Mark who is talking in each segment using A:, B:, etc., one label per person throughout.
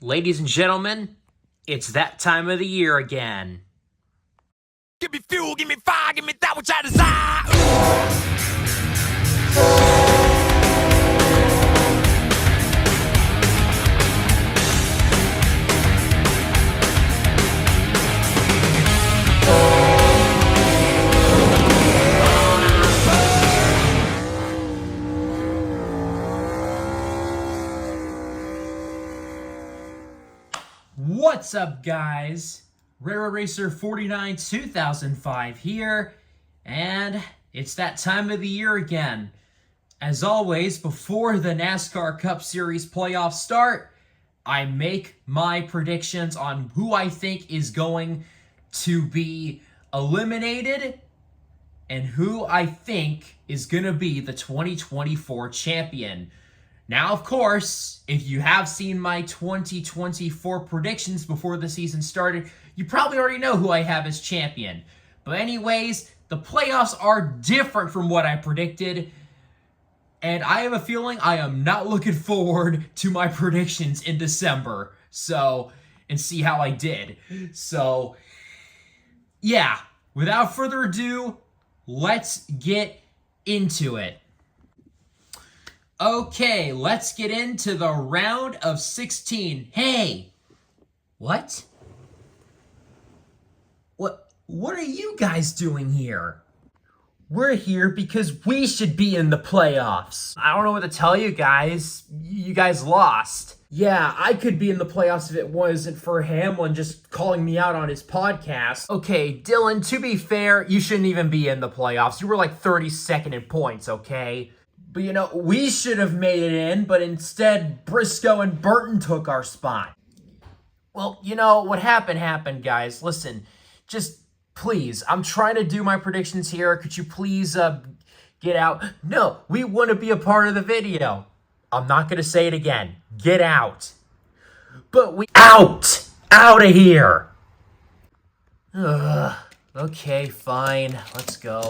A: Ladies and gentlemen, it's that time of the year again.
B: Give me fuel, give me fire, give me that which I desire.
A: What's up, guys? Rare Racer 49 2005 here, and it's that time of the year again. As always, before the NASCAR Cup Series playoffs start, I make my predictions on who I think is going to be eliminated and who I think is going to be the 2024 champion. Now, of course, if you have seen my 2024 predictions before the season started, you probably already know who I have as champion. But anyways, the playoffs are different from what I predicted, and I have a feeling I am not looking forward to my predictions in December. And see how I did. So, yeah, without further ado, let's get into it. Okay, let's get into the round of 16. Hey! What? What are you guys doing here? We're here because we should be in the playoffs. I don't know what to tell you guys. You guys lost. Yeah, I could be in the playoffs if it wasn't for Hamlin just calling me out on his podcast. Okay, Dylan, to be fair, you shouldn't even be in the playoffs. You were like 32nd in points, okay? But, you know, we should have made it in, but instead, Briscoe and Burton took our spot. Well, you know, what happened, guys. Listen, just please, I'm trying to do my predictions here. Could you please get out? No, we want to be a part of the video. I'm not going to say it again. Get out. But we... Out! Out of here! Ugh. Okay, fine. Let's go.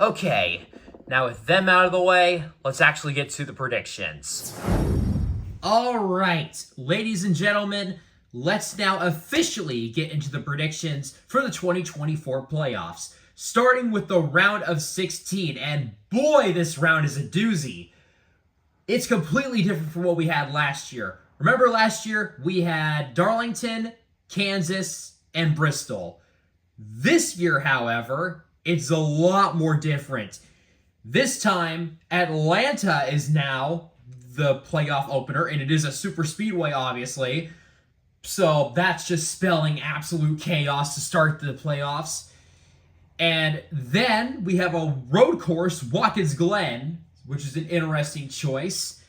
A: Okay, now with them out of the way, let's actually get to the predictions. All right, ladies and gentlemen, let's now officially get into the predictions for the 2024 playoffs, starting with the round of 16, and boy, this round is a doozy. It's completely different from what we had last year. Remember last year, we had Darlington, Kansas, and Bristol. This year, however, it's a lot more different. This time, Atlanta is now the playoff opener, and it is a super speedway, obviously. So that's just spelling absolute chaos to start the playoffs. And then we have a road course, Watkins Glen, which is an interesting choice.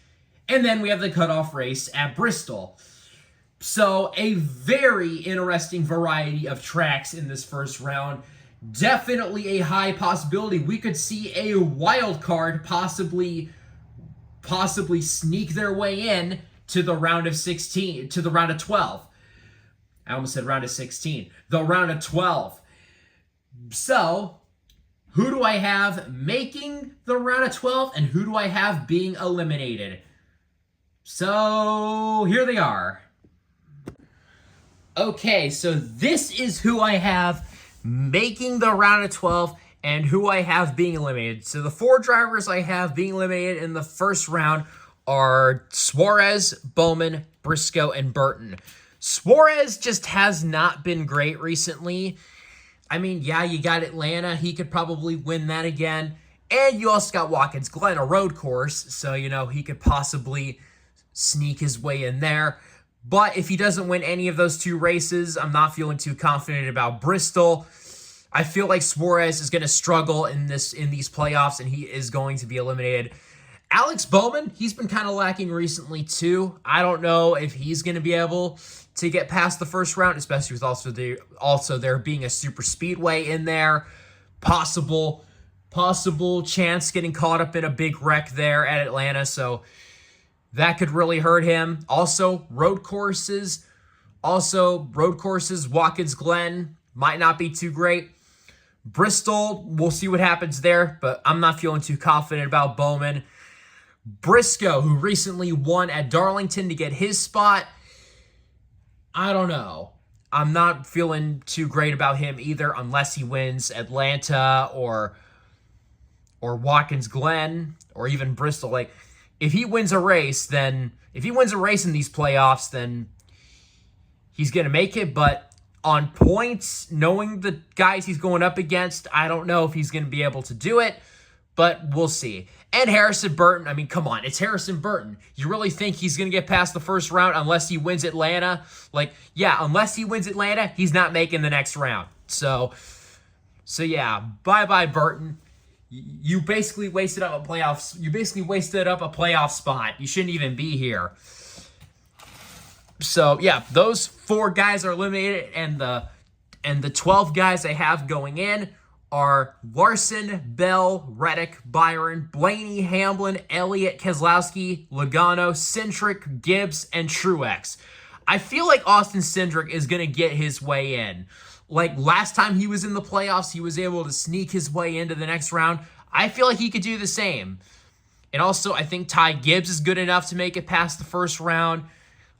A: And then we have the cutoff race at Bristol. So a very interesting variety of tracks in this first round. Definitely a high possibility we could see a wild card possibly sneak their way in to the round of 16, to the round of 12. I almost said round of 16. The round of 12. So, who do I have making the round of 12 and who do I have being eliminated? So, here they are. Okay, so this is who I have making the round of 12 and who I have being eliminated. So the four drivers I have being eliminated in the first round are Suarez, Bowman, Briscoe, and Burton. Suarez just has not been great recently. I mean, yeah, you got Atlanta. He could probably win that again. And you also got Watkins Glen, a road course. So, you know, he could possibly sneak his way in there. But if he doesn't win any of those two races, I'm not feeling too confident about Bristol. I feel like Suarez is going to struggle in these playoffs, and he is going to be eliminated. Alex Bowman, he's been kind of lacking recently too. I don't know if he's going to be able to get past the first round, especially with also there being a super speedway in there. Possible chance getting caught up in a big wreck there at Atlanta, so that could really hurt him. Also, road courses, Watkins Glen might not be too great. Bristol, we'll see what happens there, but I'm not feeling too confident about Bowman. Briscoe, who recently won at Darlington to get his spot, I don't know. I'm not feeling too great about him either unless he wins Atlanta or Watkins Glen or even Bristol. Like, if he wins a race in these playoffs, then he's going to make it. But on points, knowing the guys he's going up against, I don't know if he's going to be able to do it, but we'll see. And Harrison Burton, I mean, come on, it's Harrison Burton. You really think he's going to get past the first round unless he wins Atlanta? Like, yeah, unless he wins Atlanta, he's not making the next round. So yeah, bye-bye, Burton. You basically wasted up a playoffs. You basically wasted up a playoff spot. You shouldn't even be here. So yeah, those 4 guys are eliminated, and the 12 guys I have going in are Larson, Bell, Reddick, Byron, Blaney, Hamlin, Elliott, Keselowski, Logano, Cindric, Gibbs, and Truex. I feel like Austin Cindric is going to get his way in. Like last time he was in the playoffs, he was able to sneak his way into the next round. I feel like he could do the same. And also, I think Ty Gibbs is good enough to make it past the first round.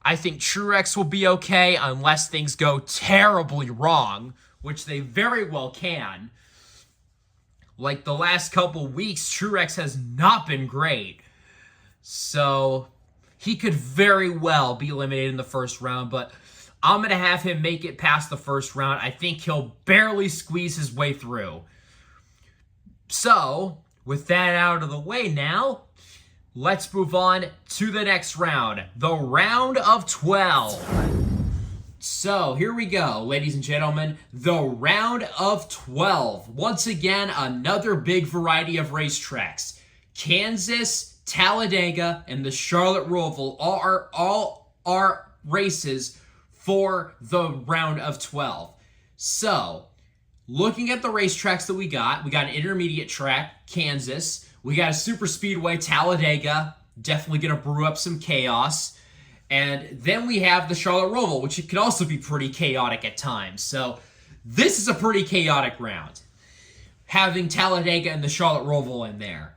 A: I think Truex will be okay unless things go terribly wrong, which they very well can. Like the last couple weeks, Truex has not been great. So he could very well be eliminated in the first round, but I'm going to have him make it past the first round. I think he'll barely squeeze his way through. So, with that out of the way now, let's move on to the next round, the round of 12. So, here we go, ladies and gentlemen, the round of 12. Once again, another big variety of racetracks. Kansas, Talladega, and the Charlotte Roval all are races for the round of 12. So, looking at the racetracks that we got an intermediate track, Kansas. We got a super speedway, Talladega, definitely going to brew up some chaos. And then we have the Charlotte Roval, which can also be pretty chaotic at times. So this is a pretty chaotic round, having Talladega and the Charlotte Roval in there.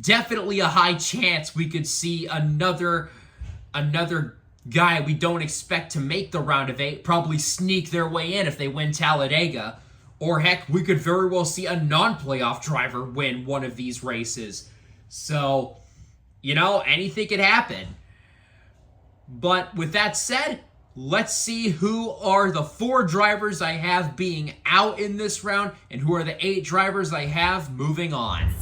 A: Definitely a high chance we could see another guy we don't expect to make the round of 8 probably sneak their way in if they win Talladega. Or heck, we could very well see a non-playoff driver win one of these races. So, anything could happen. But with that said, let's see who are the 4 drivers I have being out in this round and who are the 8 drivers I have moving on.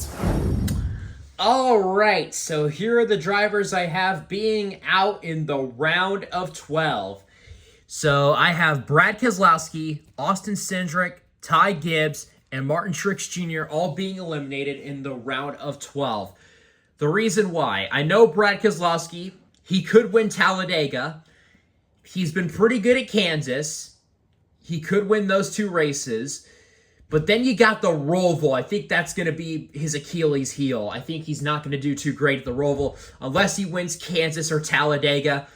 A: All right, so here are the drivers I have being out in the round of 12. So I have Brad Keselowski, Austin Cindric, Ty Gibbs, and Martin Truex Jr. all being eliminated in the round of 12. The reason why, I know Brad Keselowski, he could win Talladega. He's been pretty good at Kansas. He could win those 2 races. But then you got the Roval. I think that's going to be his Achilles heel. I think he's not going to do too great at the Roval unless he wins Kansas or Talladega.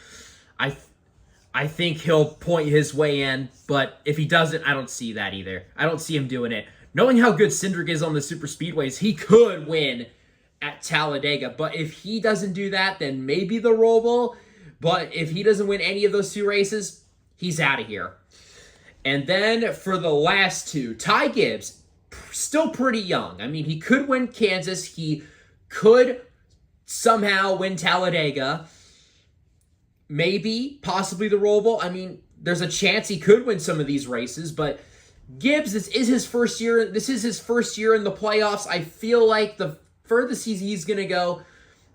A: I think he'll point his way in, but if he doesn't, I don't see that either. I don't see him doing it. Knowing how good Cindric is on the super speedways, he could win at Talladega, but if he doesn't do that, then maybe the Roval. But if he doesn't win any of those 2 races, he's out of here. And then for the last 2, Ty Gibbs, still pretty young. I mean, he could win Kansas. He could somehow win Talladega. Maybe, possibly the Roval. I mean, there's a chance he could win some of these races, but Gibbs, this is his first year. This is his first year in the playoffs. I feel like the furthest he's going to go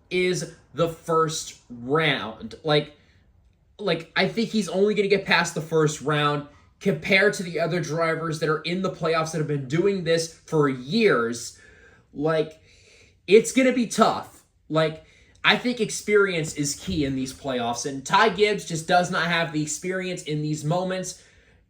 A: is the first round. Like I think he's only going to get past the first round compared to the other drivers that are in the playoffs that have been doing this for years. Like, it's going to be tough. Like, I think experience is key in these playoffs, and Ty Gibbs just does not have the experience in these moments.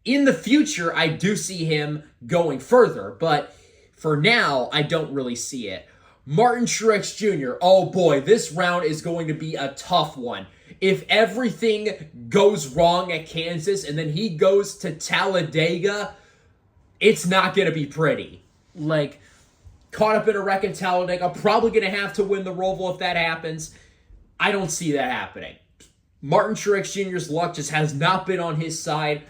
A: In the future, I do see him going further, but for now, I don't really see it. Martin Truex Jr., oh boy, this round is going to be a tough one. If everything goes wrong at Kansas and then he goes to Talladega, it's not going to be pretty. Like, caught up in a wreck in Talladega, probably going to have to win the Roval if that happens. I don't see that happening. Martin Truex Jr.'s luck just has not been on his side.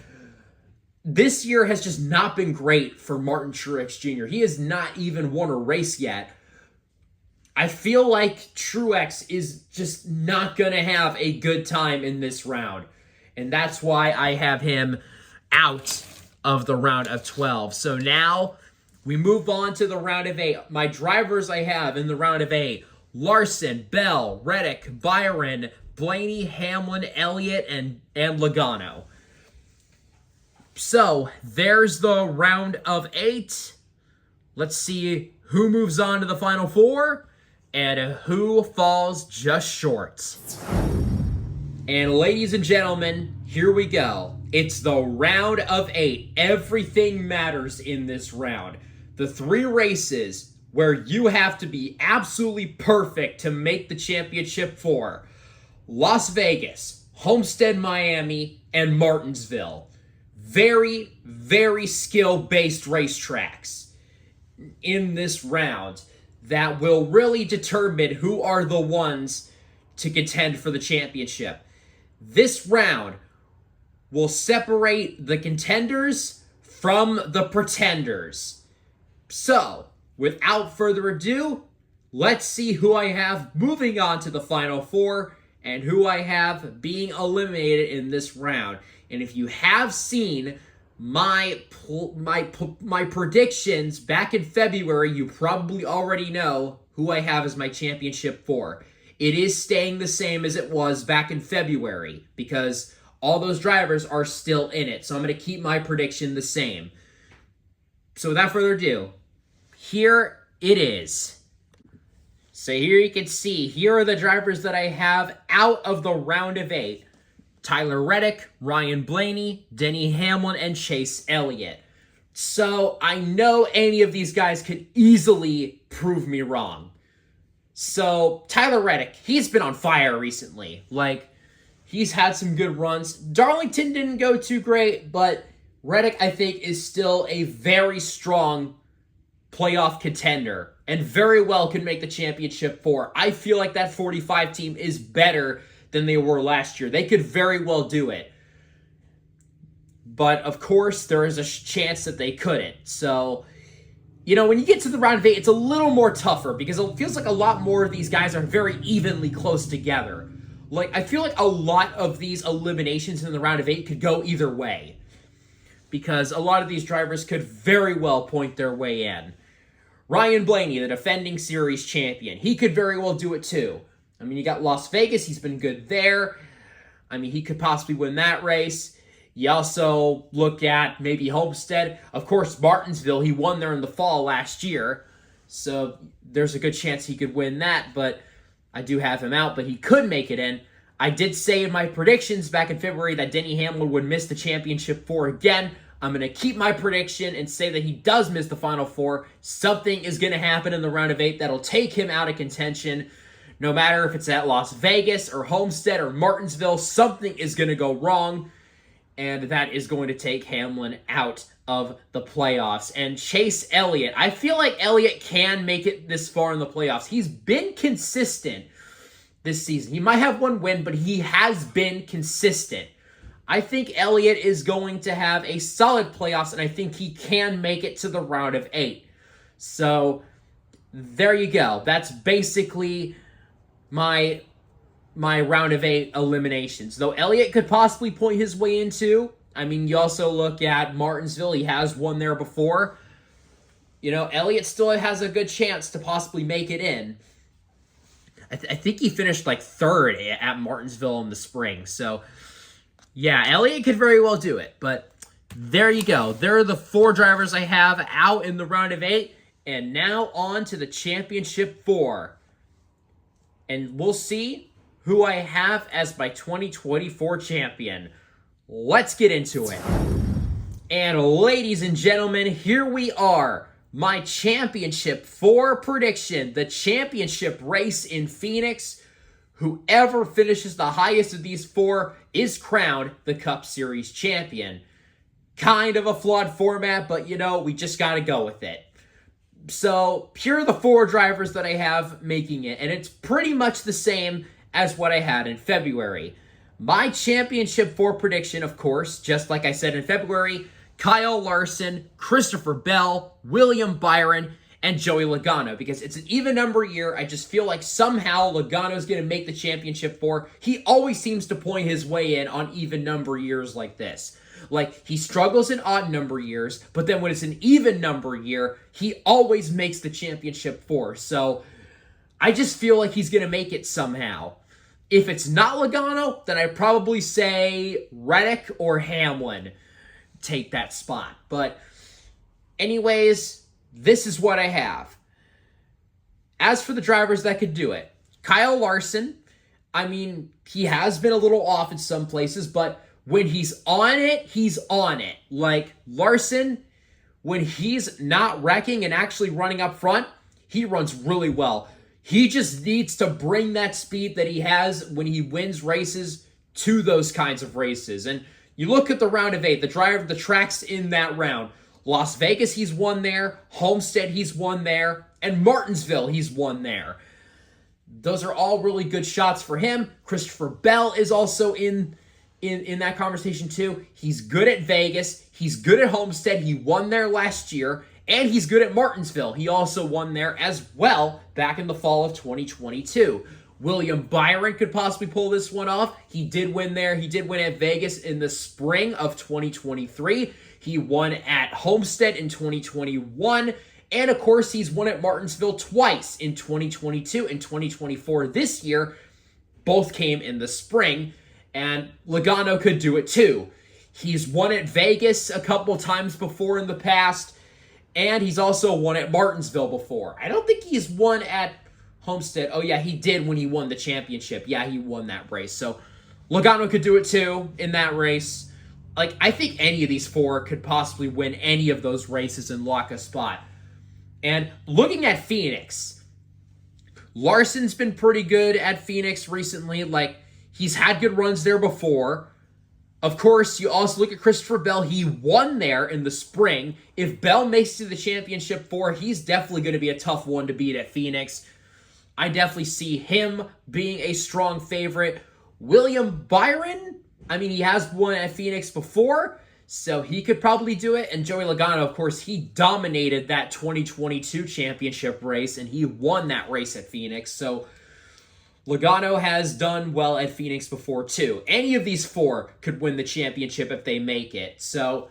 A: This year has just not been great for Martin Truex Jr. He has not even won a race yet. I feel like Truex is just not going to have a good time in this round. And that's why I have him out of the round of 12. So now we move on to the round of 8. My drivers I have in the round of 8: Larson, Bell, Reddick, Byron, Blaney, Hamlin, Elliott, and Logano. So there's the round of 8. Let's see who moves on to the final 4 and who falls just short. And ladies and gentlemen, here we go. It's the round of 8. Everything matters in this round. The 3 races where you have to be absolutely perfect to make the championship 4. Las Vegas, Homestead, Miami, and Martinsville. Very, very skill-based racetracks in this round that will really determine who are the ones to contend for the championship. This round will separate the contenders from the pretenders. So, without further ado, let's see who I have moving on to the final 4 and who I have being eliminated in this round. And if you have seen my predictions back in February, you probably already know who I have as my championship 4. It is staying the same as it was back in February because all those drivers are still in it. So I'm going to keep my prediction the same. So without further ado, here it is. So here you can see, here are the drivers that I have out of the round of 8. Tyler Reddick, Ryan Blaney, Denny Hamlin, and Chase Elliott. So I know any of these guys could easily prove me wrong. So Tyler Reddick, he's been on fire recently. Like, he's had some good runs. Darlington didn't go too great, but Reddick, I think, is still a very strong playoff contender and very well could make the championship 4. I feel like that 45 team is better than they were last year. They could very well do it. But, of course, there is a chance that they couldn't. So, you know, when you get to the round of 8, it's a little more tougher because it feels like a lot more of these guys are very evenly close together. Like, I feel like a lot of these eliminations in the round of 8 could go either way because a lot of these drivers could very well point their way in. Ryan Blaney, the defending series champion, he could very well do it too. I mean, you got Las Vegas. He's been good there. I mean, he could possibly win that race. You also look at maybe Homestead. Of course, Martinsville, he won there in the fall last year. So there's a good chance he could win that, but I do have him out, but he could make it in. I did say in my predictions back in February that Denny Hamlin would miss the championship 4 again. I'm going to keep my prediction and say that he does miss the final 4. Something is going to happen in the round of 8 that'll take him out of contention. No matter if it's at Las Vegas or Homestead or Martinsville, something is going to go wrong, and that is going to take Hamlin out of the playoffs. And Chase Elliott, I feel like Elliott can make it this far in the playoffs. He's been consistent this season. He might have one win, but he has been consistent. I think Elliott is going to have a solid playoffs, and I think he can make it to the round of 8. So, there you go. That's basically my round of 8 eliminations. Though Elliott could possibly point his way into. I mean, you also look at Martinsville. He has won there before. You know, Elliott still has a good chance to possibly make it in. I think he finished like 3rd at Martinsville in the spring. So, yeah, Elliott could very well do it. But there you go. There are the 4 drivers I have out in the round of 8. And now on to the championship 4. And we'll see who I have as my 2024 champion. Let's get into it. And ladies and gentlemen, here we are. My championship 4 prediction. The championship race in Phoenix. Whoever finishes the highest of these 4 is crowned the Cup Series champion. Kind of a flawed format, but you know, we just got to go with it. So here are the 4 drivers that I have making it, and it's pretty much the same as what I had in February. My championship 4 prediction, of course, just like I said in February, Kyle Larson, Christopher Bell, William Byron, and Joey Logano, because it's an even number year. I just feel like somehow Logano's going to make the championship 4. He always seems to point his way in on even number years like this. Like, he struggles in odd number years, but then when it's an even number year, he always makes the championship 4. So I just feel like he's going to make it somehow. If it's not Logano, then I'd probably say Reddick or Hamlin take that spot. But anyways, this is what I have. As for the drivers that could do it, Kyle Larson, I mean, he has been a little off in some places, but when he's on it, he's on it. Like, Larson, when he's not wrecking and actually running up front, he runs really well. He just needs to bring that speed that he has when he wins races to those kinds of races. And you look at the round of 8, the tracks in that round. Las Vegas, he's won there. Homestead, he's won there. And Martinsville, he's won there. Those are all really good shots for him. Christopher Bell is also in that conversation too. He's good at Vegas. He's good at Homestead. He won there last year. And he's good at Martinsville. He also won there as well back in the fall of 2022. William Byron could possibly pull this one off. He did win there. He did win at Vegas in the spring of 2023. He won at Homestead in 2021. And of course, he's won at Martinsville twice in 2022 and 2024 this year. Both came in the spring. And Logano could do it too. He's won at Vegas a couple times before in the past. And he's also won at Martinsville before. I don't think he's won at Homestead. Oh, yeah, he did when he won the championship. Yeah, he won that race. So Logano could do it too in that race. Like, I think any of these 4 could possibly win any of those races and lock a spot. And looking at Phoenix, Larson's been pretty good at Phoenix recently. Like, he's had good runs there before. Of course, you also look at Christopher Bell. He won there in the spring. If Bell makes it to the championship 4, he's definitely going to be a tough one to beat at Phoenix. I definitely see him being a strong favorite. William Byron, I mean, he has won at Phoenix before, so he could probably do it. And Joey Logano, of course, he dominated that 2022 championship race, and he won that race at Phoenix. So Logano has done well at Phoenix before, too. Any of these 4 could win the championship if they make it. So,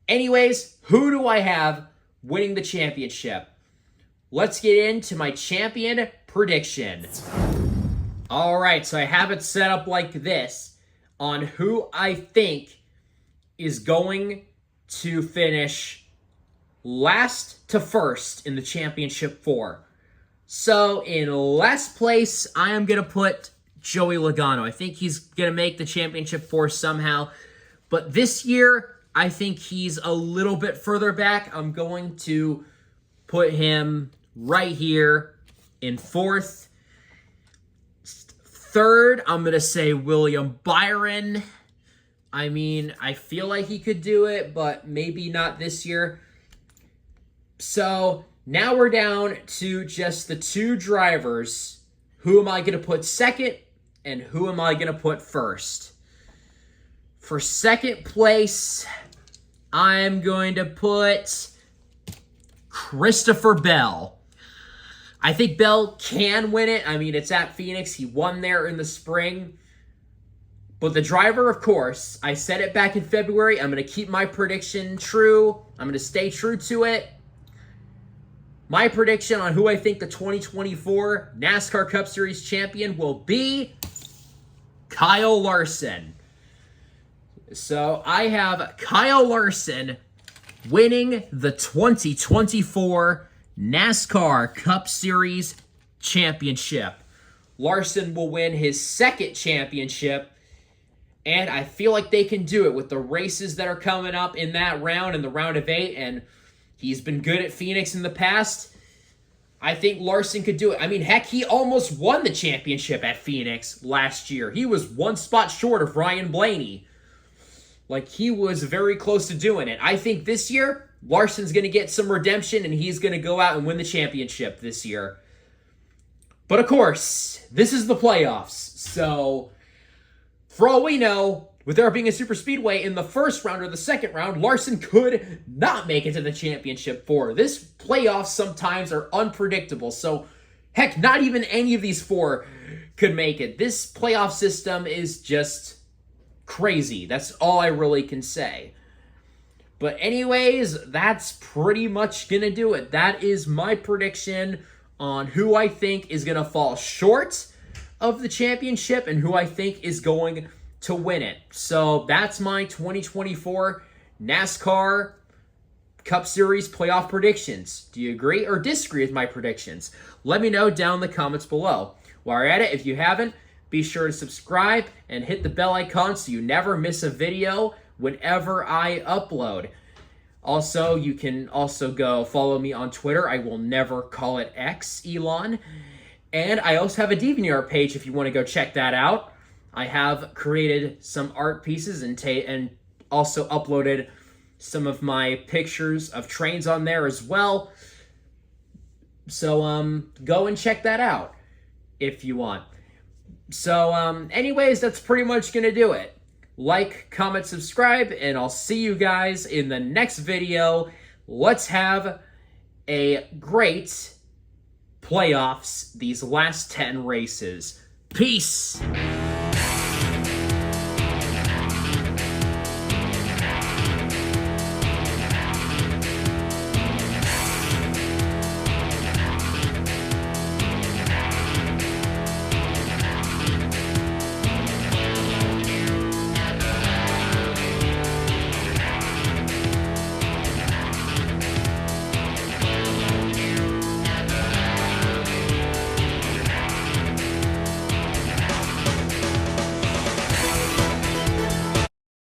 A: anyways, who do I have winning the championship? Let's get into my champion prediction. All right, so I have it set up like this on who I think is going to finish last to first in the championship 4. So, in last place, I am going to put Joey Logano. I think he's going to make the championship 4 somehow. But this year, I think he's a little bit further back. I'm going to put him right here in 4th. 3rd, I'm going to say William Byron. I mean, I feel like he could do it, but maybe not this year. So now we're down to just the 2 drivers. Who am I going to put 2nd and who am I going to put 1st? For 2nd place, I'm going to put Christopher Bell. I think Bell can win it. I mean, it's at Phoenix. He won there in the spring. But the driver, of course, I said it back in February. I'm going to keep my prediction true. I'm going to stay true to it. My prediction on who I think the 2024 NASCAR Cup Series champion will be Kyle Larson. So I have Kyle Larson winning the 2024 NASCAR Cup Series championship. Larson will win his 2nd championship, and I feel like they can do it with the races that are coming up in that round, in the round of 8, and he's been good at Phoenix in the past. I think Larson could do it. I mean, heck, he almost won the championship at Phoenix last year. He was 1 spot short of Ryan Blaney. Like, he was very close to doing it. I think this year, Larson's going to get some redemption, and he's going to go out and win the championship this year. But of course, this is the playoffs. So, for all we know, with there being a super speedway in the first round or the second round, Larson could not make it to the championship four. This playoffs sometimes are unpredictable. So, heck, not even any of these four could make it. This playoff system is just crazy. That's all I really can say. But anyways, that's pretty much going to do it. That is my prediction on who I think is going to fall short of the championship and who I think is going to win it. So that's my 2024 NASCAR Cup Series playoff predictions. Do you agree or disagree with my predictions? Let me know down in the comments below. While you're at it, if you haven't, be sure to subscribe and hit the bell icon so you never miss a video whenever I upload. Also, you can also go follow me on Twitter. I will never call it X, Elon. And I also have a DeviantArt page if you want to go check that out. I have created some art pieces and also uploaded some of my pictures of trains on there as well. So go and check that out if you want. So anyways, that's pretty much going to do it. Like, comment, subscribe, and I'll see you guys in the next video. Let's have a great playoffs these last 10 races. Peace!